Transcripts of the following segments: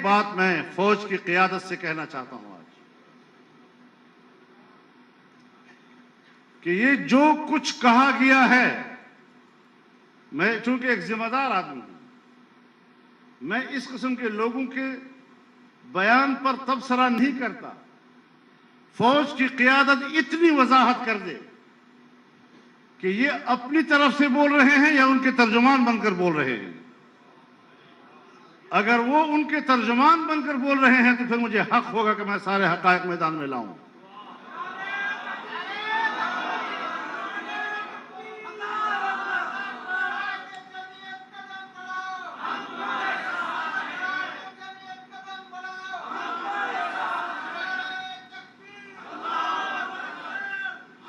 بات میں فوج کی قیادت سے کہنا چاہتا ہوں آج کہ یہ جو کچھ کہا گیا ہے، میں چونکہ ایک ذمہ دار آدمی ہوں، میں اس قسم کے لوگوں کے بیان پر تبصرہ نہیں کرتا۔ فوج کی قیادت اتنی وضاحت کر دے کہ یہ اپنی طرف سے بول رہے ہیں یا ان کے ترجمان بن کر بول رہے ہیں۔ اگر وہ ان کے ترجمان بن کر بول رہے ہیں تو پھر مجھے حق ہوگا کہ میں سارے حقائق میدان میں لاؤں۔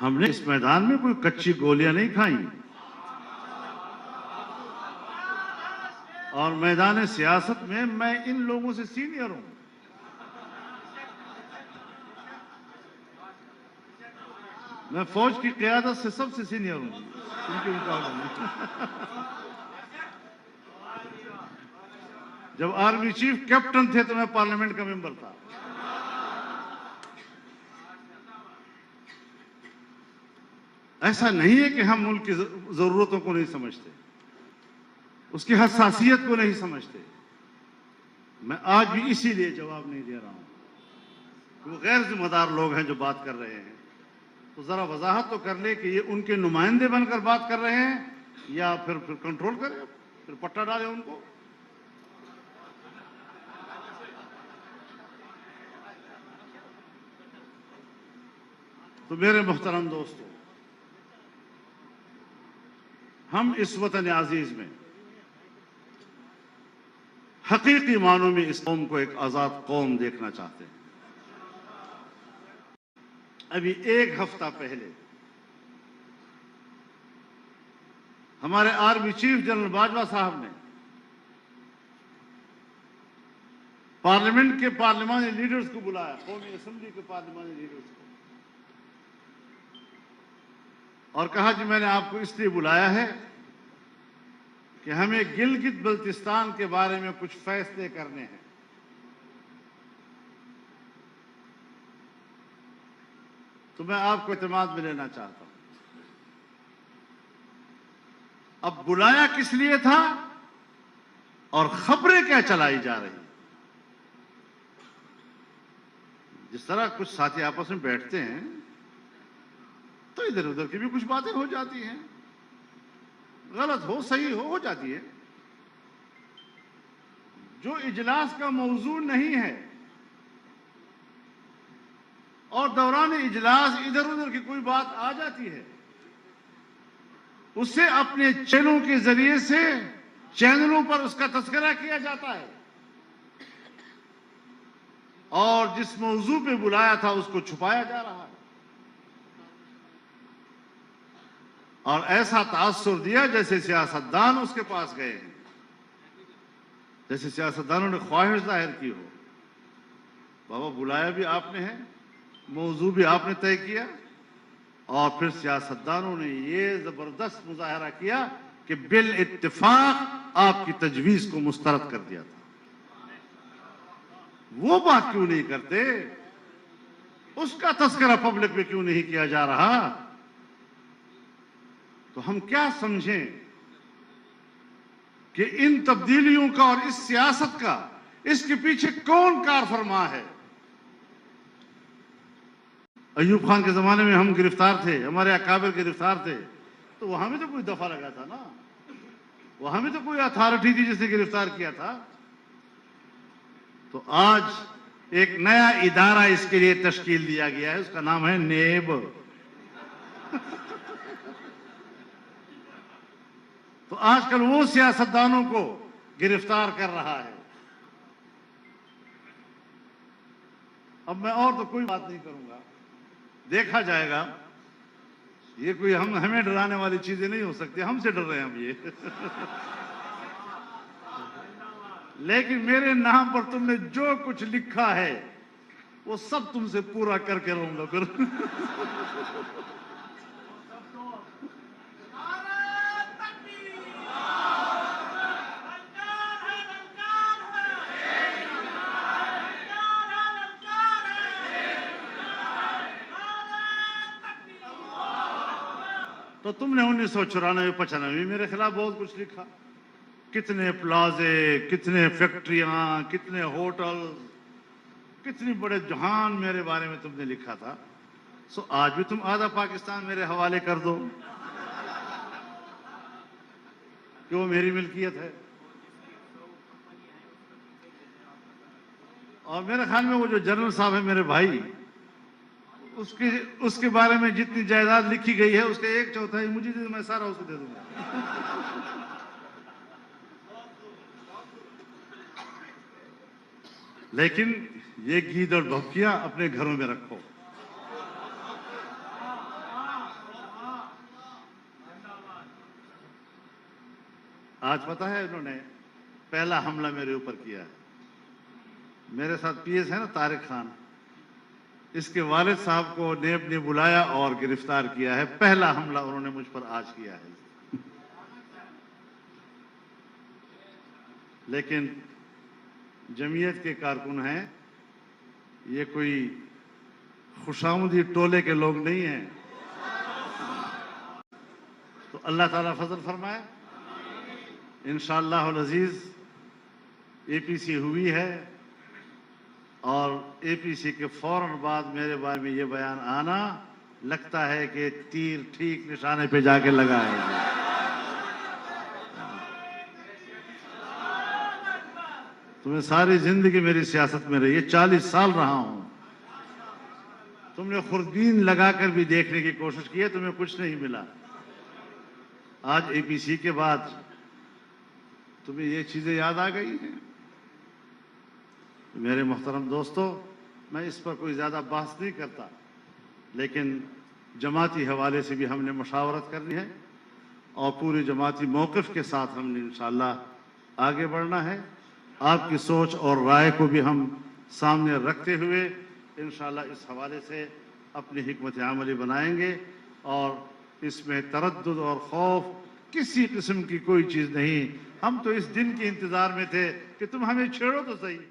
ہم نے اس میدان میں کوئی کچی گولیاں نہیں کھائیں، اور میدان سیاست میں میں ان لوگوں سے سینئر ہوں۔ میں فوج کی قیادت سے سب سے سینئر ہوں ان کے مقابلے میں۔ جب آرمی چیف کیپٹن تھے تو میں پارلیمنٹ کا ممبر تھا۔ ایسا نہیں ہے کہ ہم ملک کی ضرورتوں کو نہیں سمجھتے، اس کی حساسیت کو نہیں سمجھتے۔ میں آج بھی اسی لیے جواب نہیں دے رہا ہوں کہ وہ غیر ذمہ دار لوگ ہیں جو بات کر رہے ہیں، تو ذرا وضاحت تو کر لے کہ یہ ان کے نمائندے بن کر بات کر رہے ہیں یا پھر کنٹرول کرے، پھر پٹا ڈالے ان کو۔ تو میرے محترم دوستو، ہم اس وطن عزیز میں حقیقی معنوں میں اس قوم کو ایک آزاد قوم دیکھنا چاہتے ہیں۔ ابھی ایک ہفتہ پہلے ہمارے آرمی چیف جنرل باجوہ صاحب نے پارلیمنٹ کے پارلیمانی لیڈرز کو بلایا، قومی اسمبلی کے پارلیمانی لیڈرز کو، اور کہا کہ میں نے آپ کو اس لیے بلایا ہے کہ ہمیں گلگت بلتستان کے بارے میں کچھ فیصلے کرنے ہیں۔ تو میں آپ کو اعتماد میں لینا چاہتا ہوں۔ اب بلایا کس لیے تھا اور خبریں کیا چلائی جا رہی؟ جس طرح کچھ ساتھی آپس میں بیٹھتے ہیں تو ادھر ادھر کی بھی کچھ باتیں ہو جاتی ہیں، غلط ہو صحیح ہو جاتی ہے۔ جو اجلاس کا موضوع نہیں ہے اور دوران اجلاس ادھر ادھر کی کوئی بات آ جاتی ہے، اسے اپنے چینلوں کے ذریعے سے چینلوں پر اس کا تذکرہ کیا جاتا ہے، اور جس موضوع پہ بلایا تھا اس کو چھپایا جا رہا ہے، اور ایسا تاثر دیا جیسے سیاستدان اس کے پاس گئے ہیں، جیسے سیاستدانوں نے خواہش ظاہر کی ہو۔ بابا بلایا بھی آپ نے ہے، موضوع بھی آپ نے طے کیا، اور پھر سیاستدانوں نے یہ زبردست مظاہرہ کیا کہ بالاتفاق آپ کی تجویز کو مسترد کر دیا تھا۔ وہ بات کیوں نہیں کرتے؟ اس کا تذکرہ پبلک میں کیوں نہیں کیا جا رہا؟ تو ہم کیا سمجھیں کہ ان تبدیلیوں کا اور اس سیاست کا اس کے پیچھے کون کار فرما ہے؟ ایوب خان کے زمانے میں ہم گرفتار تھے، ہمارے اکابر گرفتار تھے، تو وہاں بھی تو کوئی دفعہ لگا تھا نا، وہاں بھی تو کوئی اتھارٹی تھی جس نے گرفتار کیا تھا۔ تو آج ایک نیا ادارہ اس کے لیے تشکیل دیا گیا ہے، اس کا نام ہے نیب۔ تو آج کل وہ سیاستدانوں کو گرفتار کر رہا ہے۔ اب میں اور تو کوئی بات نہیں کروں گا، دیکھا جائے گا۔ یہ کوئی ہمیں ڈرانے والی چیزیں نہیں ہو سکتی، ہم سے ڈر رہے ہیں ہم یہ۔ لیکن میرے نام پر تم نے جو کچھ لکھا ہے وہ سب تم سے پورا کر کے رہوں گا پھر۔ تو تم نے 1994-95 میرے خلاف بہت کچھ لکھا، کتنے پلازے، کتنے فیکٹریاں، کتنے ہوٹل، کتنی بڑے جہان میرے بارے میں تم نے لکھا تھا. سو آج بھی تم آدھا پاکستان میرے حوالے کر دو کہ وہ میری ملکیت ہے. اور میرے خیال میں وہ جو جنرل صاحب ہے میرے بھائی، اس کے بارے میں جتنی جائیداد لکھی گئی ہے اس کا 1/4 مجھے دے دو، میں سارا اس کو دے دوں گا. لیکن یہ گید اور بھبکیاں اپنے گھروں میں رکھو. آج پتا ہے انہوں نے پہلا حملہ میرے اوپر کیا ہے. میرے ساتھ پی ایس ہے نا طارق خان، اس کے والد صاحب کو نیب نے بلایا اور گرفتار کیا ہے. پہلا حملہ انہوں نے مجھ پر آج کیا ہے. لیکن جمعیت کے کارکن ہیں، یہ کوئی خوشامدی ٹولے کے لوگ نہیں ہیں. تو اللہ تعالیٰ فضل فرمائے. انشاءاللہ العزیز اے پی سی ہوئی ہے، اور اے پی سی کے فوراً بعد میرے بارے میں یہ بیان آنا لگتا ہے کہ تیر ٹھیک نشانے پہ جا کے لگا ہے. تمہیں ساری زندگی میری سیاست میں رہی ہے، 40 سال رہا ہوں. تم نے خوردبین لگا کر بھی دیکھنے کی کوشش کی ہے، تمہیں کچھ نہیں ملا. آج اے پی سی کے بعد تمہیں یہ چیزیں یاد آ گئی ہیں. میرے محترم دوستو، میں اس پر کوئی زیادہ بحث نہیں کرتا، لیکن جماعتی حوالے سے بھی ہم نے مشاورت کرنی ہے اور پوری جماعتی موقف کے ساتھ ہم نے انشاءاللہ آگے بڑھنا ہے. آپ کی سوچ اور رائے کو بھی ہم سامنے رکھتے ہوئے انشاءاللہ اس حوالے سے اپنی حکمت عملی بنائیں گے، اور اس میں تردد اور خوف کسی قسم کی کوئی چیز نہیں. ہم تو اس دن کے انتظار میں تھے کہ تم ہمیں چھیڑو تو صحیح.